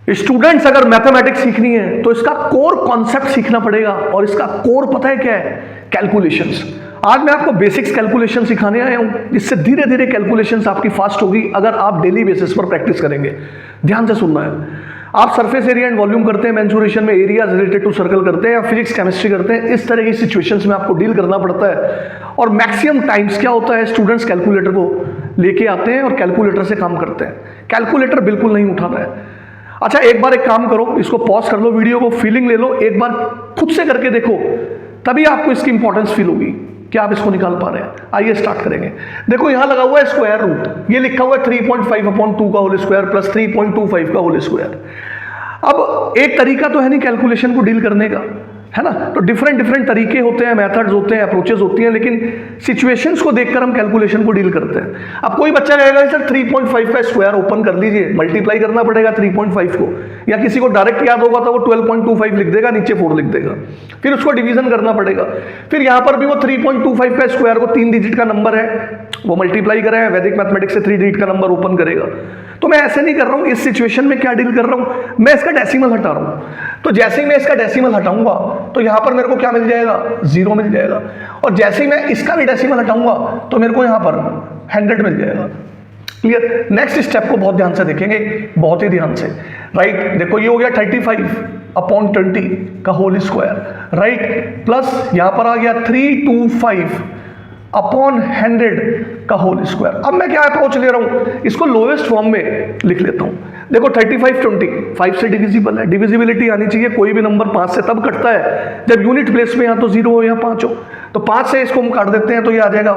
Students अगर mathematics सीखनी है तो इसका कोर कॉन्सेप्ट सीखना पड़ेगा, और इसका कोर पता है क्या है? कैलकुलेशंस। आज मैं आपको बेसिक्स कैलकुलेशन सिखाने आया हूं, जिससे धीरे धीरे कैलकुलेशंस आपकी फास्ट होगी अगर आप डेली बेसिस पर प्रैक्टिस करेंगे। ध्यान से सुनना है। आप सरफेस एरिया एंड वॉल्यूम करते हैं, मेंसुरेशन में एरिया रिलेटेड टू सर्कल करते हैं, या फिजिक्स केमिस्ट्री करते हैं, इस तरह की सिचुएशंस में आपको डील करना पड़ता है। और मैक्सिमम टाइम्स क्या होता है, स्टूडेंट्स कैलकुलेटर को लेके आते हैं और कैलकुलेटर से काम करते हैं। कैलकुलेटर बिल्कुल नहीं उठाना है। अच्छा, एक बार एक काम करो, इसको पॉज कर लो, वीडियो को फीलिंग ले लो, एक बार खुद से करके देखो, तभी आपको इसकी इंपॉर्टेंस फील होगी कि आप इसको निकाल पा रहे हैं। आइए स्टार्ट करेंगे। देखो यहां लगा हुआ है स्क्वायर रूट, ये लिखा हुआ है 3.5/2 का होल स्क्वायर प्लस 3.25 का होल स्क्वायर। अब एक तरीका तो है नहीं कैलकुलेशन को डील करने का, है ना? तो डिफरेंट तरीके होते हैं, मेथड्स होते हैं, अप्रोचेस होती हैं, लेकिन सिचुएशंस को देखकर हम कैलकुलेशन को डील करते हैं। अब कोई बच्चा कहेगा सर 3.5 का स्क्वायर ओपन कर लीजिए, मल्टीप्लाई करना पड़ेगा 3.5 को, या किसी को डायरेक्ट याद होगा तो वो 12.25 लिख देगा, नीचे 4 लिख देगा, फिर उसको डिवीजन करना पड़ेगा। फिर यहां पर भी वो 3.25 का स्क्वायर को 3 डिजिट का नंबर है, वो मल्टीप्लाई करेगा, वैदिक मैथमेटिक्स से 3 डिजिट का नंबर ओपन करेगा। तो मैं ऐसे नहीं कर रहा हूं। इस सिचुएशन में क्या डील कर रहा हूं, मैं इसका डेसिमल हटा रहा हूं। तो जैसे ही मैं इसका डेसिमल हटाऊंगा तो यहां पर मेरे को क्या मिल जाएगा, 0 मिल जाएगा। और जैसे ही मैं इसका भी डेसिमल हटाऊंगा तो मेरे को यहां पर 100 मिल जाएगा। क्लियर? नेक्स्ट स्टेप को बहुत ध्यान से देखेंगे, बहुत ही ध्यान से। राइट, देखो ये हो गया 35/20 का होल स्क्वायर, राइट, प्लस यहां पर आ गया 325/100 का होल स्क्वायर। अब मैं क्या अप्रोच ले रहा हूं, इसको लोएस्ट फॉर्म में लिख लेता हूं। देखो 35/20 5 से डिविजिबल है, डिविजिबिलिटी आनी चाहिए। कोई भी नंबर 5 से तब कटता है जब यूनिट प्लेस में या तो 0 हो या 5 हो। तो 5 से इसको हम काट देते हैं तो ये आ जाएगा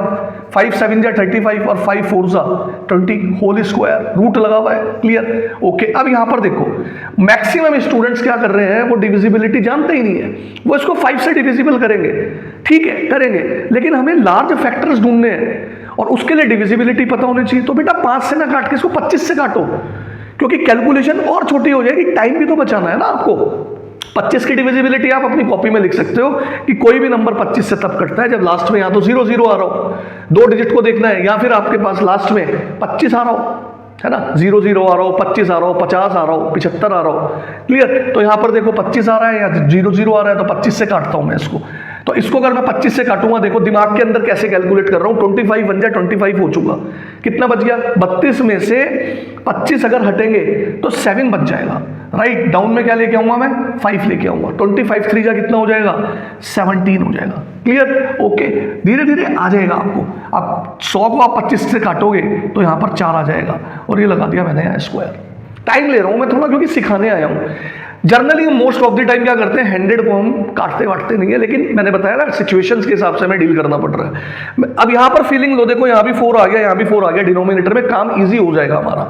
5 7 जा 35 और 5 4 जा 20 होल स्क्वायर, रूट लगा हुआ है। क्लियर? ओके। अब यहां पर देखो मैक्सिमम स्टूडेंट्स क्या कर रहे हैं, वो डिविजिबिलिटी जानते ही नहीं है, वो इसको 5 से डिविजिबल करेंगे। ठीक है, करेंगे, लेकिन हमें लार्ज फैक्टर्स ढूंढने हैं और उसके लिए डिविजिबिलिटी पता होनी चाहिए। तो बेटा 5 से ना काट के इसको 25 से काटो, क्योंकि कैलकुलेशन और छोटी हो जाएगी, टाइम भी तो बचाना है ना आपको। 25 की डिविजिबिलिटी आप अपनी कॉपी में लिख सकते हो कि कोई भी नंबर 25 से तब कटता है जब लास्ट में या तो 0 0 आ रहा हो, 2 डिजिट को देखना है, या फिर आपके पास लास्ट में 25 आ रहा हो, है ना? 0 0 आ रहा हो, 25 आ रहा हो, 50 आ रहा हो, 75 आ रहा हो। क्लियर? तो यहां पर देखो 25 आ रहा है या 0 0 आ रहा है, तो 25 से काटता हूं मैं इसको। तो इसको अगर मैं 25 से काटूंगा, देखो दिमाग के अंदर कैसे कैलकुलेट कर रहा हूं, 25 बन जाए, 25 हो चुका, कितना बच गया? 32 में से 25 अगर हटेंगे तो 7 बच जाएगा। राइट, डाउन में क्या लेके आऊंगा मैं? 5 लेके आऊंगा। 25 3 जा कितना हो जाएगा? 17 हो जाएगा। क्लियर? ओके, धीरे धीरे आ जाएगा आपको। आप 100 को आप 25 से काटोगे तो यहां पर 4 आ जाएगा, और ये लगा दिया मैंने यहाँ स्क्वायर। टाइम ले रहा हूं मैं थोड़ा, क्योंकि सिखाने आया हूं। Generally most of the time क्या करते हैं, 100 को हम काटते वाटते नहीं है, लेकिन मैंने बताया ना सिचुएशंस के हिसाब से हमें डील करना पड़ रहा है। अब यहां पर फीलिंग लो, देखो यहां भी 4 आ गया, यहां भी 4 आ गया, डिनोमिनेटर में काम इजी हो जाएगा हमारा।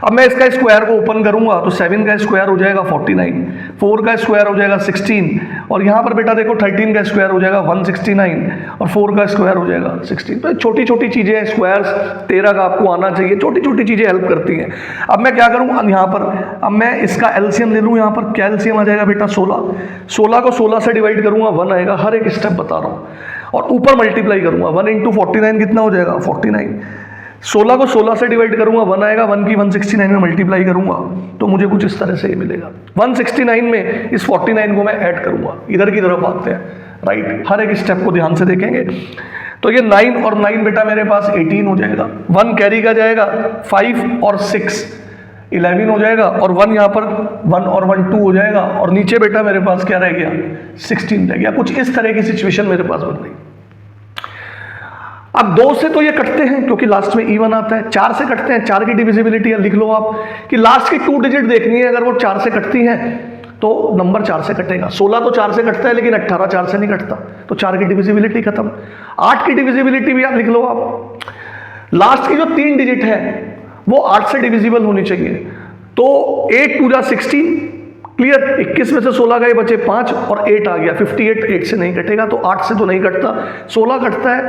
अब मैं इसका स्क्वायर को ओपन करूंगा तो 7 का स्क्वायर हो जाएगा 49, 4 का स्क्वायर हो जाएगा 16, और यहां पर बेटा देखो 13 का स्क्वायर हो जाएगा 169, और 4 का स्क्वायर हो जाएगा 16। तो छोटी छोटी चीजें हैं, स्क्वायर्स 13 का आपको आना चाहिए, छोटी छोटी चीजें हेल्प करती हैं। अब मैं क्या करूं, अब यहां पर अब मैं इसका एलसीएम ले लूं। यहां पर क्या एलसीएम आ जाएगा बेटा? 16। 16 को 16 से डिवाइड करूंगा, 1 आएगा। हर एक स्टेप बता रहा हूं, और ऊपर मल्टीप्लाई करूंगा, 1 × 49 कितना हो जाएगा? 49। 16 को 16 से डिवाइड करूंगा, 1 आएगा। 1 की 169 में मल्टीप्लाई करूंगा तो मुझे कुछ इस तरह से ये मिलेगा। 169 में इस 49 को मैं ऐड करूंगा। इधर की तरफ आते हैं। राइट, हर एक स्टेप को ध्यान से देखेंगे। तो ये 9 और 9 बेटा मेरे पास 18 हो जाएगा। 1 कैरी का जाएगा, 5 और 6 11 हो जाएगा, और 1 यहां पर 1 और 1 2 हो जाएगा, और नीचे बेटा मेरे पास क्या रह गया? 16 रह गया। कुछ इस तरह की सिचुएशन मेरे पास बन गई। अब 2 से तो ये कटते हैं क्योंकि लास्ट में इवन आता है। 4 से कटते हैं, 4 की डिविजिबिलिटी लिख लो आप कि लास्ट की 2 डिजिट देखनी है, अगर वो 4 से कटती हैं तो नंबर 4 से कटेगा। 16 तो 4 से कटता है, लेकिन 18 4 से नहीं कटता, तो 4 की डिविजिबिलिटी खत्म। 8 की डिविजिबिलिटी भी आप लिख लो आप। लास्ट की जो 3 डिजिट है वो 8 से डिविजिबल होनी चाहिए, तो 8 2 जा 16। क्लियर? 21 में से 16 गए, बचे 5 और 8 आ गया 58। 8 से नहीं कटेगा, तो 8 से तो नहीं कटता, 16 कटता है,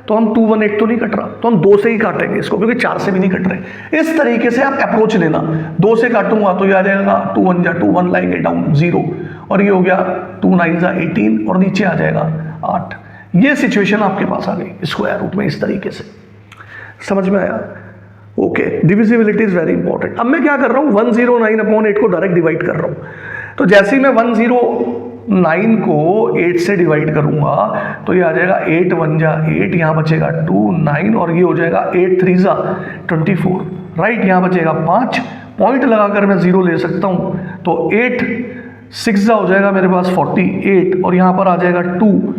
तो हम 2 1 8 तो नहीं कट रहा, तो हम 2 से ही काटेंगे इसको, क्योंकि 4 से भी नहीं कट रहे। इस तरीके से आप अप्रोच लेना। 2 से काटूंगा तो ये आ जाएगा 2 1 जा 2, 1 लाएंगे डाउन 0, और ये हो गया 2 9 जा 18, और नीचे आ जाएगा 8। ये सिचुएशन आपके पास आ गई स्क्वायर रूट में। इस तरीके से समझ में आया? Okay, divisibility is very important. अब मैं क्या कर रहा हूँ, 109/8 को डायरेक्ट डिवाइड कर रहा हूँ। तो जैसे ही मैं 109 को 8 से डिवाइड करूंगा तो ये आ जाएगा 8 1 जा 8, यहाँ बचेगा 2 9 और ये हो जाएगा 8 3 जा 24, राइट। यहाँ बचेगा 5, पॉइंट लगाकर मैं 0 ले सकता हूँ, तो 8 6 जा हो जाएगा मेरे पास 48 और यहाँ पर आ जाएगा 2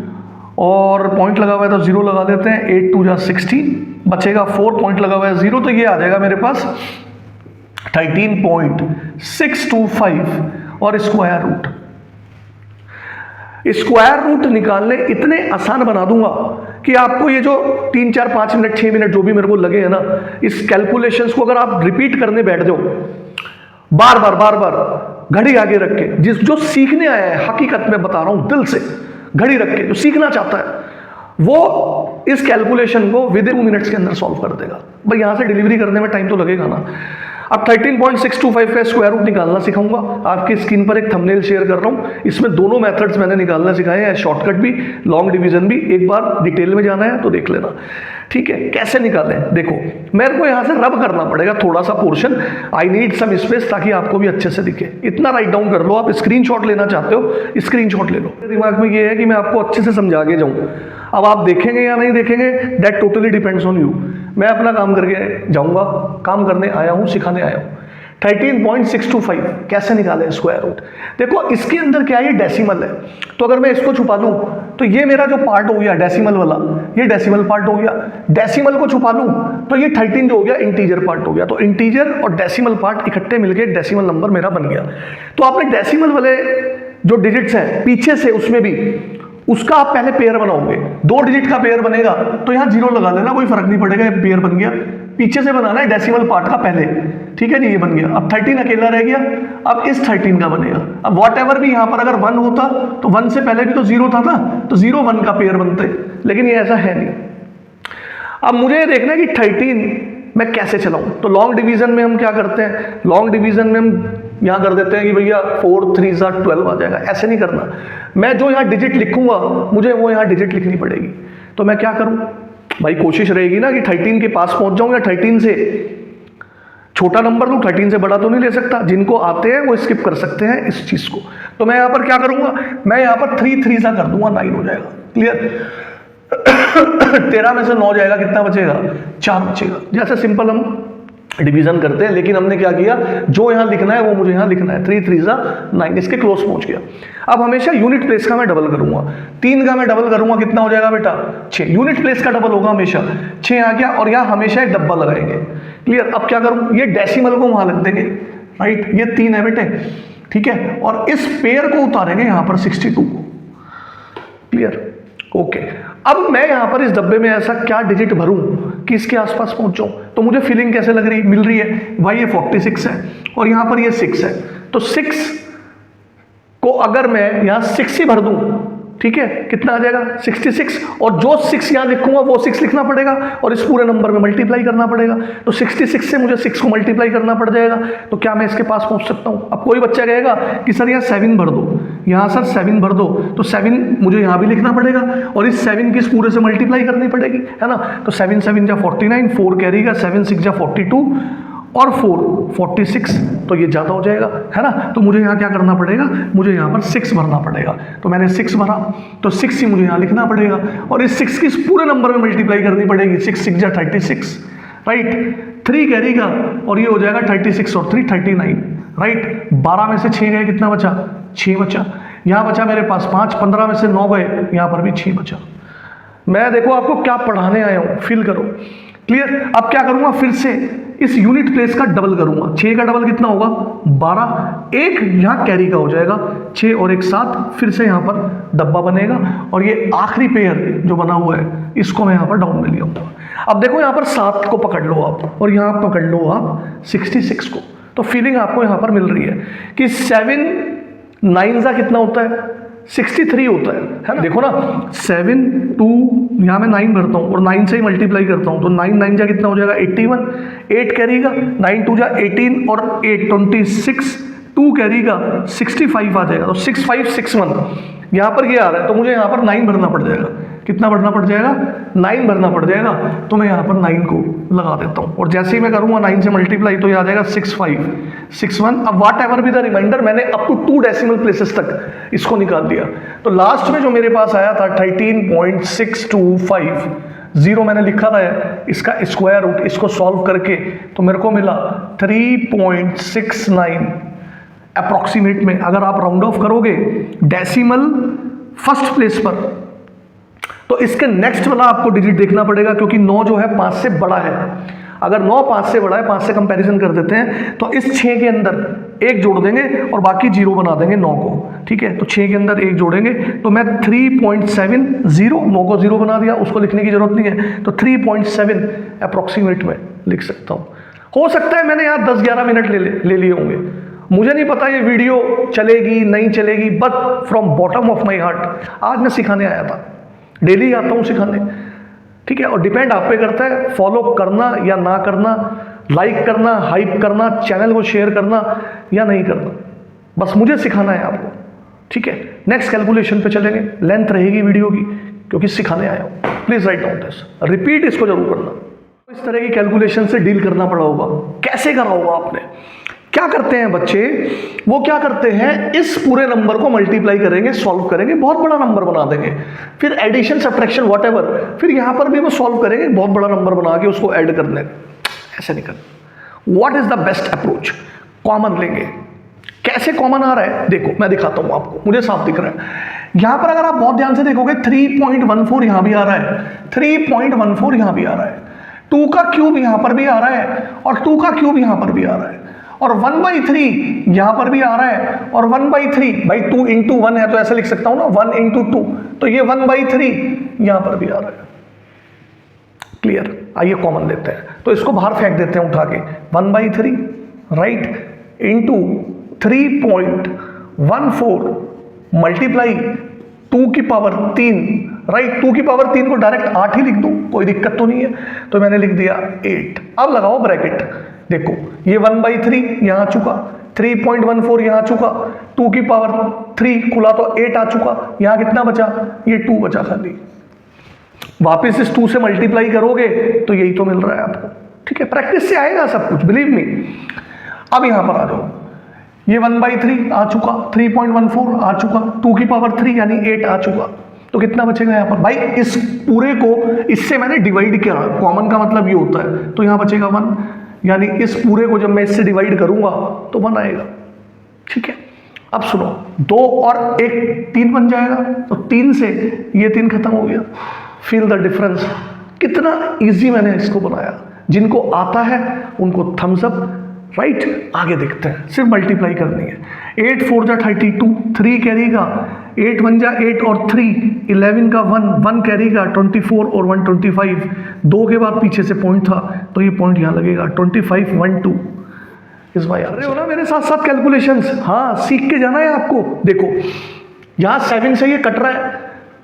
और पॉइंट लगा हुआ है तो 0 लगा देते हैं, 8 2 जा 16, बचेगा 4, पॉइंट लगा हुआ है 0, तो ये आ जाएगा मेरे पास 13.625 और स्क्वायर रूट। स्क्वायर रूट निकालने इतने आसान बना दूंगा कि आपको ये जो 3 4 5 मिनट 6 मिनट जो भी मेरे को लगे हैं ना, इस कैलकुलेशंस को अगर आप रिपीट करने बैठ जाओ बार बार घड़ी आगे रख के, जो सीखने आया है, हकीकत में बता रहा हूं दिल से, घड़ी रख के जो सीखना चाहता है वो इस कैलकुलेशन को विद इन 2 मिनट्स के अंदर सॉल्व कर देगा। भाई यहां से डिलीवरी करने में टाइम तो लगेगा ना। अब 13.625 का स्क्वायर रूट निकालना सिखाऊंगा। आपकी स्क्रीन पर एक थंबनेल शेयर कर रहा हूं, इसमें दोनों मेथड्स मैंने निकालना सिखाए हैं, शॉर्टकट भी, लॉन्ग डिवीजन भी। एक बार डिटेल में जाना है तो देख लेना, ठीक है। कैसे निकालें, देखो मेरे को यहां से रब करना पड़ेगा थोड़ा सा portion, I need some space ताकि आपको भी अच्छे से दिखे। इतना राइट डाउन कर लो, आप स्क्रीनशॉट लेना चाहते हो स्क्रीनशॉट ले लो। दिमाग में ये है कि मैं आपको अच्छे से समझा के जाऊं, अब आप देखेंगे या नहीं देखेंगे that totally depends on you. मैं अपना काम करके जाऊंगा, काम करने आया हूं, सिखाने आया हूं। 13.625 कैसे निकालें स्क्वायर रूट। देखो इसके अंदर क्या है, ये डेसिमल है, तो अगर मैं इसको छुपा दूं तो ये मेरा जो पार्ट हो गया डेसिमल वाला, ये डेसिमल पार्ट हो गया। डेसिमल को छुपा लूं तो ये 13 जो हो गया इंटीजर पार्ट हो गया। तो इंटीजर और डेसिमल पार्ट इकट्ठे मिलके एक डेसिमल नंबर मेरा बन गया। तो आपने डेसिमल वाले जो डिजिट्स हैं पीछे से, उसमें भी उसका आप पहले पेयर बनाओगे, 2 डिजिट का पेयर बनेगा तो यहाँ 0 लगा लेना, कोई फर्क नहीं पड़ेगा, ये पेयर बन गया। पीछे से बनाना है डेसिमल पार्ट का पहले, ठीक है जी, ये बन गया। अब 13 अकेला रह गया, अब इस 13 का बनेगा। अब वॉट एवर भी यहाँ पर अगर 1 होता तो 1 से पहले भी तो 0 था ना, तो 0 1 का पेयर बनते, लेकिन ये ऐसा है नहीं। अब मुझे ये देखना है कि 13 मैं कैसे चलाऊं। तो लॉन्ग डिवीजन में हम क्या करते हैं, लॉन्ग डिवीजन में हम यहाँ कर देते हैं कि भैया 4 3 जा 12 आ जाएगा। ऐसे नहीं करना, मैं जो यहाँ डिजिट लिखूंगा मुझे वो यहाँ डिजिट लिखनी पड़ेगी। तो मैं क्या करूं भाई, कोशिश रहेगी ना कि 13 के पास पहुंच जाऊं या 13 से छोटा नंबर लूं, 13 से बड़ा तो नहीं ले सकता। जिनको आते हैं वो स्किप कर सकते हैं इस चीज को। तो मैं यहाँ पर क्या करूंगा, मैं यहाँ पर 3 3 सा कर दूंगा, 9 हो जाएगा। क्लियर 13 में से 9 जाएगा, कितना बचेगा, 4 बचेगा। जैसे सिंपल हम डिवीजन करते हैं, लेकिन हमने क्या किया, जो यहां लिखना है वो मुझे यहां लिखना है। 3 3 जा 9, इसके क्लोज पहुंच गया। अब हमेशा यूनिट प्लेस का मैं डबल करूंगा, 3 का मैं डबल करूंगा, कितना हो जाएगा बेटा, 6। यूनिट प्लेस का डबल होगा हमेशा, 6 आ गया और यहां हमेशा एक डब्बा लगाएंगे। क्लियर। अब क्या करूं, ये डेसिमल को वहां लग देंगे, राइट, ये 3 है बेटे, ठीक है, और इस पेयर को उतारेंगे यहां पर 62 को। Clear, okay. अब मैं यहां पर इस डब्बे में ऐसा क्या डिजिट भरूं कि इसके आसपास पहुंच जाऊं। तो मुझे फीलिंग कैसे लग रही मिल रही है, भाई ये 46 है और यहां पर ये 6 है, तो 6 को अगर मैं यहां 6 ही भर दूं, ठीक है, कितना आ जाएगा 66, और जो 6 यहां लिखूंगा वो 6 लिखना पड़ेगा और इस पूरे नंबर में मल्टीप्लाई करना पड़ेगा। तो 66 से मुझे 6 को मल्टीप्लाई करना पड़ जाएगा। तो क्या मैं इसके पास पहुंच सकता हूं। अब कोई बच्चा कहेगा कि सर यहाँ 7 भर दो, यहाँ सर 7 भर दो, तो 7 मुझे यहाँ भी लिखना पड़ेगा और इस 7 की इस पूरे से मल्टीप्लाई करनी पड़ेगी, है ना। तो 7 7 जा 49, 4 कैरी का, 7 6 जा 42 और 4 46, तो ये ज़्यादा हो जाएगा, है ना। तो मुझे यहाँ क्या करना पड़ेगा, मुझे यहाँ पर 6 भरना पड़ेगा। तो मैंने 6 भरा, तो 6 ही मुझे यहाँ लिखना पड़ेगा और इस 6 की इस पूरे नंबर में मल्टीप्लाई करनी पड़ेगी। 6 6 जा 36, राइट, 3 कैरी का और ये हो जाएगा 36 और 3 39, राइट। 12 में से 6 गए, कितना बचा, 6 बचा। यहाँ बचा मेरे पास 5, 15 में से 9 गए, यहाँ पर भी 6 बचा। मैं देखो आपको क्या पढ़ाने आया हूँ, फील करो। क्लियर। अब क्या करूंगा, फिर से इस यूनिट प्लेस का डबल करूंगा। 6 का डबल कितना होगा, 12, एक यहाँ कैरी का हो जाएगा 6 और 1 7, फिर से यहाँ पर डब्बा बनेगा और ये आखिरी पेयर जो बना हुआ है इसको मैं यहाँ पर डाउन में ले आऊंगा। अब देखो यहाँ पर 7 को पकड़ लो आप और यहाँ पकड़ लो आप 66 को। तो फीलिंग आपको यहाँ पर मिल रही है कि 7 9 जा कितना होता है, 63 होता है ना। देखो ना 7 2, यहाँ मैं 9 भरता हूँ और 9 से ही मल्टीप्लाई करता हूँ, तो 9 9 जा कितना हो जाएगा 81, 8 कैरी का, 9 2 जा 18 और 8 26, 2 कैरी का 65 आ जाएगा। तो 6561 यहाँ पर ये आ रहा है, तो मुझे यहाँ पर 9 भरना पड़ जाएगा। कितना भरना पड़ जाएगा, 9 भरना पड़ जाएगा। तो मैं यहाँ पर 9 को लगा देता हूँ और जैसे ही मैं करूँगा 9 से मल्टीप्लाई तो ये आ जाएगा 6561। अब वाट एवर बी द रिमाइंडर, मैंने अप टू 2 डेसिमल प्लेसेस तक इसको निकाल दिया। तो लास्ट में जो मेरे पास आया था 13.625 मैंने लिखा था, इसका स्क्वायर रूट इसको सॉल्व करके तो मेरे को मिला 3.69 अप्रॉक्सीमेट में। अगर आप राउंड ऑफ करोगे डेसिमल फर्स्ट प्लेस पर तो इसके नेक्स्ट वाला आपको डिजिट देखना पड़ेगा, क्योंकि 9 जो है 5 से बड़ा है। अगर 9 5 से बड़ा है, 5 से कंपैरिजन कर देते हैं, तो इस 6 के अंदर 1 जोड़ देंगे और बाकी 0 बना देंगे 9 को, ठीक है। तो 6 के अंदर 1 जोड़ेंगे तो मैं 3.70, 9 को 0 बना दिया, उसको लिखने की जरूरत नहीं है, तो 3.7 अप्रॉक्सीमेट में लिख सकता हूँ। हो सकता है मैंने यहाँ 10-11 मिनट ले लिए होंगे, मुझे नहीं पता ये वीडियो चलेगी नहीं चलेगी, but from bottom of my heart आज मैं सिखाने आया था, डेली आता हूँ सिखाने, ठीक है। और डिपेंड आप पे करता है फॉलो करना या ना करना, लाइक करना, हाइप करना, चैनल को शेयर करना या नहीं करना, बस मुझे सिखाना है आपको, ठीक है। नेक्स्ट कैलकुलेशन पे चलेंगे, लेंथ रहेगी वीडियो की क्योंकि सिखाने आया हूँ। Please write down this, repeat इसको जरूर करना। इस तरह की कैलकुलेशन से डील करना पड़ा होगा, कैसे करा होगा आपने। क्या करते हैं बच्चे, वो क्या करते हैं, इस पूरे नंबर को मल्टीप्लाई करेंगे, सॉल्व करेंगे, बहुत बड़ा नंबर बना देंगे, फिर एडिशन सब्ट्रैक्शन व्हाटएवर, फिर यहां पर भी वो सॉल्व करेंगे, बहुत बड़ा नंबर बना के उसको ऐड कर देंगे। ऐसे नहीं करना। What is the best approach, common लेंगे। कैसे कॉमन आ रहा है देखो, मैं दिखाता हूं आपको, मुझे साफ दिख रहा है। यहां पर अगर आप बहुत ध्यान से देखोगे 3.14 यहां भी आ रहा है, 3.14 यहां भी आ रहा है, 2 का क्यूब यहां पर भी आ रहा है और 2 का क्यूब यहां पर भी आ रहा है, और 1/3 यहां पर भी आ रहा है, और 1/3 भाई 2 into 1 है तो ऐसे लिख सकता हूं ना, 1 into 2, तो ये 1/3 यहां पर भी आ रहा है। क्लियर। आइए कॉमन लेते हैं, तो इसको बाहर फेंक देते हैं उठा के, 1/3 राइट इंटू 3.14 मल्टीप्लाई 2 की पावर 3 राइट, 2 की पावर 3 को डायरेक्ट 8 ही लिख दूं, कोई दिक्कत तो नहीं है, तो मैंने लिख दिया 8। अब लगाओ ब्रैकेट, देखो ये 1/3 यहां आ चुका, 3.14 यहां आ चुका, 2 की पावर 3 खुला तो 8 आ चुका, यहां कितना बचा, ये 2 बचा खाली। वापस इस 2 से मल्टीप्लाई करोगे तो यही तो मिल रहा है आपको, ठीक है। प्रैक्टिस से आएगा सब कुछ, बिलीव मी। अब यहां पर आ जाओ, ये 1/3 आ चुका, 3.14 आ चुका, 2 की पावर 3 यानी 8 आ चुका, तो कितना बचेगा यहाँ पर भाई, इस पूरे को इससे मैंने डिवाइड किया, कॉमन का मतलब ये होता है, तो यहाँ बचेगा 1, यानी इस पूरे को जब मैं इससे डिवाइड करूंगा तो 1 आएगा, ठीक है। अब सुनो, 2 और 1 3 बन जाएगा, तो 3 से ये 3 खत्म हो गया। फील द डिफरेंस, कितना इजी मैंने इसको बनाया। जिनको आता है उनको थम्स अप, राइट। आगे देखते हैं, सिर्फ मल्टीप्लाई करनी है। 8 4 जा 32, 3 कैरी का, 8 1 जा 8 और 3 11 का 1 कैरी का, 24 और 1 25, 2 के बाद पीछे से पॉइंट था तो ये पॉइंट यहाँ लगेगा, 25 1 2 इस बार याद रहे हो ना मेरे साथ साथ कैलकुलेशंस। हाँ, सीख के जाना है आपको। देखो यहाँ 7 से ये कट रहा है,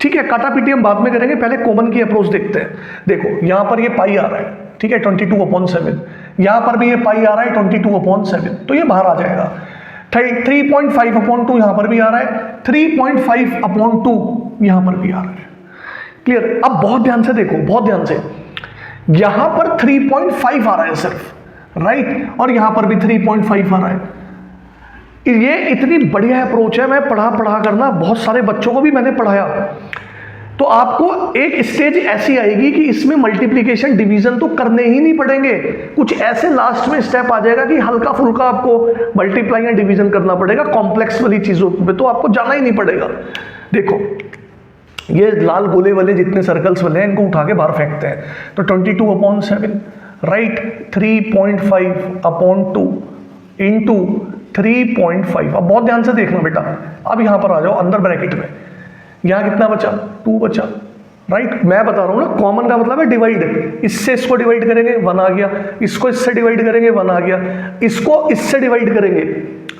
ठीक है, काटा पीटी हम बाद में करेंगे, पहले कॉमन की अप्रोच देखते हैं। देखो यहाँ पर ये पाई आ रहा है, ठीक है, 22/7, यहाँ पर भी ये पाई आ रहा है 22/7, तो ये बाहर आ जाएगा। 3.5/2 यहाँ पर भी आ रहा है, 3.5/2 यहाँ पर भी आ रहा है। क्लियर। अब बहुत ध्यान से देखो, बहुत ध्यान से, यहाँ पर 3.5 आ रहा है सिर्फ, राइट, और यहाँ पर भी 3.5 आ रहा है। ये इतनी बढ़िया अप्रोच है, मैं पढ़ा करना, बहुत सारे बच्चों को भी मैंने पढ़ाया। तो आपको एक स्टेज ऐसी आएगी कि इसमें मल्टीप्लिकेशन डिवीजन तो करने ही नहीं पड़ेंगे, कुछ ऐसे लास्ट में स्टेप आ जाएगा कि हल्का फुल्का आपको मल्टीप्लाई या डिवीजन करना पड़ेगा, कॉम्प्लेक्स वाली चीजों पे तो आपको जाना ही नहीं पड़ेगा। देखो ये लाल गोले वाले जितने सर्कल्स वाले हैं इनको उठा के बाहर फेंकते हैं, तो 22/7 राइट, 3.5/2 इंटू 3.5। अब बहुत ध्यान से देखना बेटा, अब यहां पर आ जाओ अंदर ब्रैकेट में, यहाँ कितना बचा, 2 बचा, राइट। मैं बता रहा हूँ ना, कॉमन का मतलब है डिवाइड, इससे इसको डिवाइड करेंगे 1 आ गया, इसको इससे डिवाइड करेंगे 1 आ गया, इसको इससे डिवाइड करेंगे,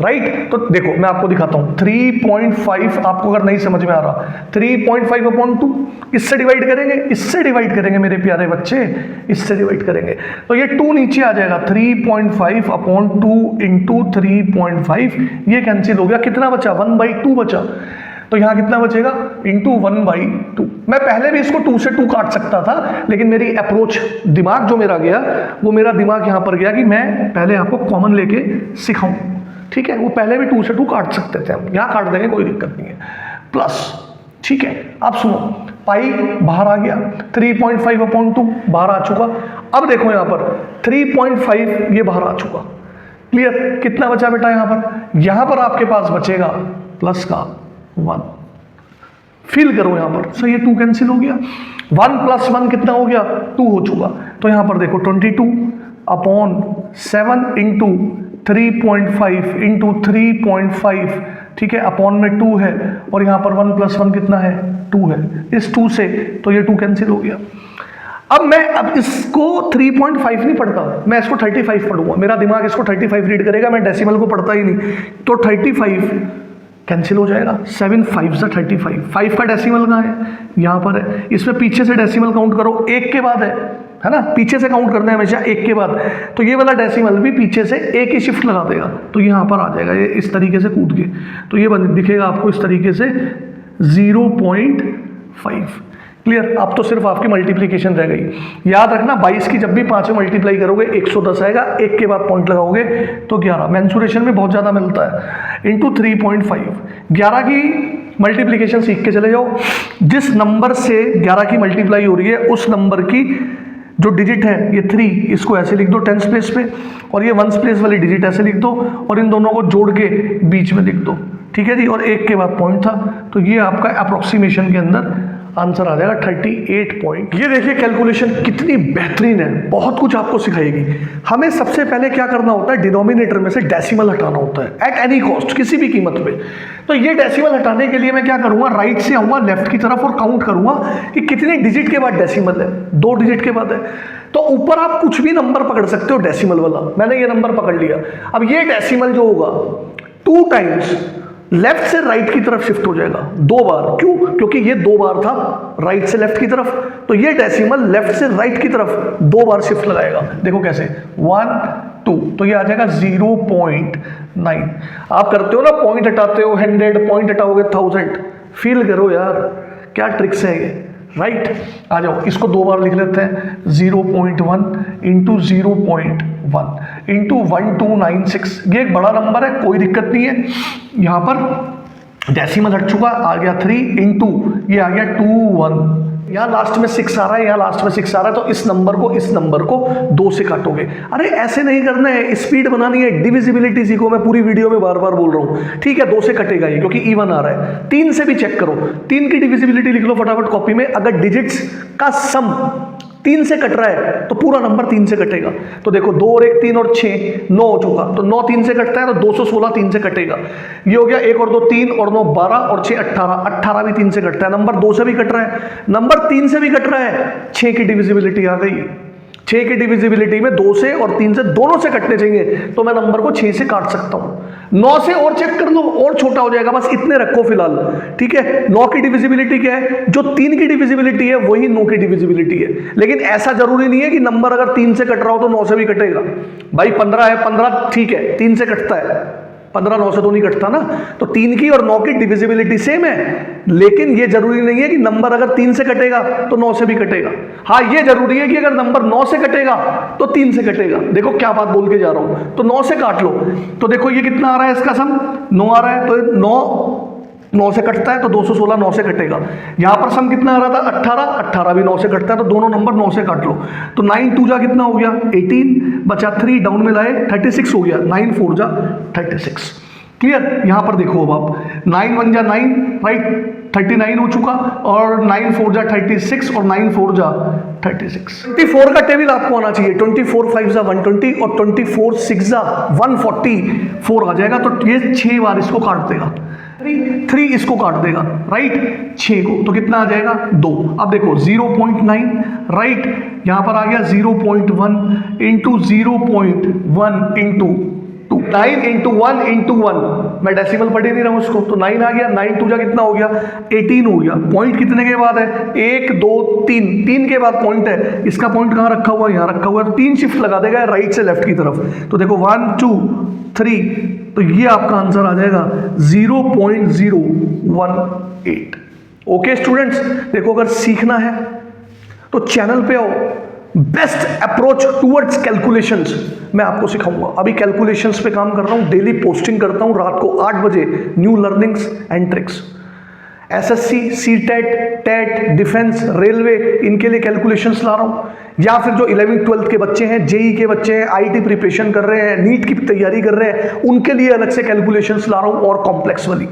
राइट। तो देखो मैं आपको दिखाता हूँ, 3.5 आपको अगर नहीं समझ में आ रहा, 3.5/2 इससे डिवाइड करेंगे, इससे डिवाइड करेंगे मेरे प्यारे बच्चे, इससे डिवाइड करेंगे, तो ये 2 नीचे आ जाएगा, 3.5/2 इंटू 3.5, ये कैंसिल हो गया, कितना बचा, 1/2 बचा, तो यहां कितना बचेगा, इंटू 1/2। मैं पहले भी इसको 2 से 2 काट सकता था, लेकिन मेरी अप्रोच, दिमाग जो मेरा गया, वो मेरा दिमाग यहाँ पर गया कि मैं पहले आपको कॉमन लेके सिखाऊं। ठीक है, वो पहले भी 2 से 2 काट सकते थे, हम यहाँ काट देंगे, कोई दिक्कत नहीं है। प्लस, ठीक है, आप सुनो, पाई बाहर आ गया, 3.5/2 बाहर आ चुका। अब देखो यहाँ पर 3.5 ये बाहर आ चुका। क्लियर? कितना बचा बेटा यहाँ पर? यहाँ पर आपके पास बचेगा प्लस का 1। फील करो यहाँ पर, सही है, 2 कैंसिल हो गया। 1 + 1 कितना हो गया? 2 हो चुका। तो यहाँ पर देखो 22/7 × 3.5 × 3.5, ठीक है, अपॉन में 2 है, और यहाँ पर 1 + 1 कितना है? 2 है। इस 2 से तो ये 2 कैंसिल हो गया। अब इसको 3.5 नहीं पढ़ता, मैं इसको 35 पढ़ूंगा। मेरा दिमाग इसको 35 रीड करेगा, मैं डेसिमल को पढ़ता ही नहीं। तो 35 कैंसिल हो जाएगा, 7 × 5 = 35। 5 का डेसिमल कहाँ है? यहाँ पर है। इसमें पीछे से डेसिमल काउंट करो, 1 के बाद है ना, पीछे से काउंट करना है हमेशा 1 के बाद। तो ये वाला डेसिमल भी पीछे से 1 ही शिफ्ट लगा देगा, तो यहाँ पर आ जाएगा ये इस तरीके से कूद के। तो ये दिखेगा आपको इस तरीके से 0.5। क्लियर? अब तो सिर्फ आपकी मल्टीप्लीकेशन रह गई। याद रखना, 22 की जब भी 5 में मल्टीप्लाई करोगे 110 आएगा, 1 के बाद पॉइंट लगाओगे तो 11। मेंसुरेशन में बहुत ज़्यादा मिलता है, इंटू 3.5। 11 की मल्टीप्लीकेशन सीख के चले जाओ। जिस नंबर से 11 की मल्टीप्लाई हो रही है, उस नंबर की जो डिजिट है, ये 3, इसको ऐसे लिख दो 10s प्लेस पे, और ये 1s प्लेस वाली डिजिट ऐसे लिख दो, और इन दोनों को जोड़ के बीच में लिख दो। ठीक है जी, और 1 के बाद पॉइंट था, तो ये आपका अप्रोक्सीमेशन के अंदर आंसर आ जाएगा 38 पॉइंट। ये देखिए कैलकुलेशन कितनी बेहतरीन है, बहुत कुछ आपको सिखाएगी। हमें सबसे पहले क्या करना होता है? डिनोमिनेटर में से डेसिमल हटाना होता है, एट एनी कॉस्ट, किसी भी कीमत पे। तो ये डेसिमल हटाने के लिए मैं क्या करूंगा? राइट से आऊंगा लेफ्ट की तरफ और काउंट करूंगा कि कितने डिजिट के बाद डेसिमल है। 2 डिजिट के बाद है। तो ऊपर आप कुछ भी नंबर पकड़ सकते हो डेसिमल वाला। मैंने ये नंबर पकड़ लिया। अब ये डेसिमल जो होगा 2 टाइम्स लेफ्ट से राइट की तरफ शिफ्ट हो जाएगा 2 बार। क्यों? क्योंकि ये 2 बार था राइट से लेफ्ट की तरफ, तो ये डेसिमल लेफ्ट से राइट की तरफ 2 बार शिफ्ट लगाएगा। देखो कैसे, 1 2, तो ये आ जाएगा 0.9। आप करते हो ना, पॉइंट हटाते हो 100, पॉइंट हटाओगे 1000। फील करो यार, क्या ट्रिक्स है ये। राइट, आ जाओ, इसको 2 बार लिख लेते हैं। 0.1 × 0.1 × 1296। ये एक बड़ा नंबर है, कोई दिक्कत नहीं है। यहाँ पर डेसिमल हट चुका, आ गया 3 इंटू ये आ गया 21। यहाँ लास्ट में 6 आ रहा है, यहाँ लास्ट में 6 आ रहा है, तो इस नंबर को 2 से काटोगे। अरे ऐसे नहीं करना है, स्पीड बनानी है, डिविजिबिलिटी सीखो। मैं पूरी वीडियो में बार बार बोल रहा हूँ, ठीक है। 2 से कटेगा ये, क्योंकि इवन आ रहा है। 3 से भी चेक करो, 3 की डिविजिबिलिटी लिख लो फटाफट कॉपी में। अगर डिजिट्स का सम 3 से कट रहा है तो पूरा नंबर 3 से कटेगा। तो देखो 2 और 1 3 और 6 9 हो चुका, तो 9 3 से कटता है, तो 216 3 से कटेगा। ये हो गया 1 और 2 3 और 9 12 और 6 18, 18 भी 3 से कटता है। नंबर 2 से भी कट रहा है, नंबर 3 से भी कट रहा है। 6 की डिविजिबिलिटी आ गई। 6 की डिविजिबिलिटी में 2 से और 3 से दोनों से कटने चाहिए, तो मैं नंबर को 6 से काट सकता हूं। 9 से और चेक कर लो, और छोटा हो जाएगा, बस इतने रखो फिलहाल, ठीक है। 9 की डिविजिबिलिटी क्या है? जो 3 की डिविजिबिलिटी है वही 9 की डिविजिबिलिटी है। लेकिन ऐसा जरूरी नहीं है कि नंबर अगर 3 से कट रहा हो तो 9 से भी कटेगा। भाई 15 है, 15 ठीक है 3 से कटता है, 15 9 से तो नहीं कटता ना। तो 3 की और 9 की डिविजिबिलिटी सेम है, लेकिन ये जरूरी नहीं है कि नंबर अगर 3 से कटेगा तो 9 से भी कटेगा। हाँ, ये जरूरी है कि अगर नंबर 9 से कटेगा तो 3 से कटेगा। देखो क्या बात बोल के जा रहा हूं, तो 9 से काट लो। तो देखो ये कितना आ रहा है, इसका सम 9 आ रहा है, तो 9 से कटता है, तो 216 9 से कटेगा। यहां पर सम कितना आ रहा था? 18, 18 भी 9 से कटता है, तो दोनों नंबर 9 से काट लो। तो 9 2 जा कितना हो गया? 18, बचा 3, डाउन में लाए 36 हो गया। 9 4 जा 36। क्लियर? यहां पर देखो अब आप 9 1 जा 9, राइट, 39 हो चुका, और 9 4 जा 36 और 9 4 जा 36। 24 का टेबल आपको आना चाहिए। 24 5 जा 120 और 24 6 जा 144 आ जाएगा। तो ये 6 बार इसको काट देगा, 3 इसको काट देगा, राइट, 6 को, तो कितना आ जाएगा? 2। अब देखो 0.9, राइट, यहां पर आ गया 0.1 इंटू 0.1 इंटू 2, 9 इंटू 1 इंटू 1, मैं डेसिमल पढ़ ही नहीं रहा हूं उसको, तो 9 आ गया। 9 2 जा कितना हो गया? 18 हो गया। पॉइंट कितने के बाद है? 1 2 3, 3 के बाद पॉइंट है। इसका पॉइंट कहां रखा हुआ है? यहां रखा हुआ है। तो 3 शिफ्ट लगा देगा राइट से लेफ्ट की तरफ। तो देखो 1 2 3, तो ये आपका आंसर आ जाएगा 0.018। ओके स्टूडेंट्स, देखो अगर सीखना है तो चैनल पे आओ। बेस्ट अप्रोच टूवर्ड्स कैलकुलेशंस मैं आपको सिखाऊंगा। अभी कैलकुलेशंस पे काम कर रहा हूं, डेली पोस्टिंग करता हूं रात को 8 बजे, new learnings and tricks. SSC, CTET, TET, defence, railway, इनके लिए कैलकुलेशंस ला रहा हूं। या फिर जो 11th 12th के बच्चे हैं, जेई के बच्चे हैं, आईटी प्रिपरेशन कर रहे हैं, नीट की तैयारी कर रहे हैं, उनके लिए अलग से कैलकुलेशंस ला रहा हूं और कॉम्प्लेक्स वाली।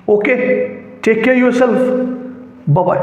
Okay, take care yourself, bye bye.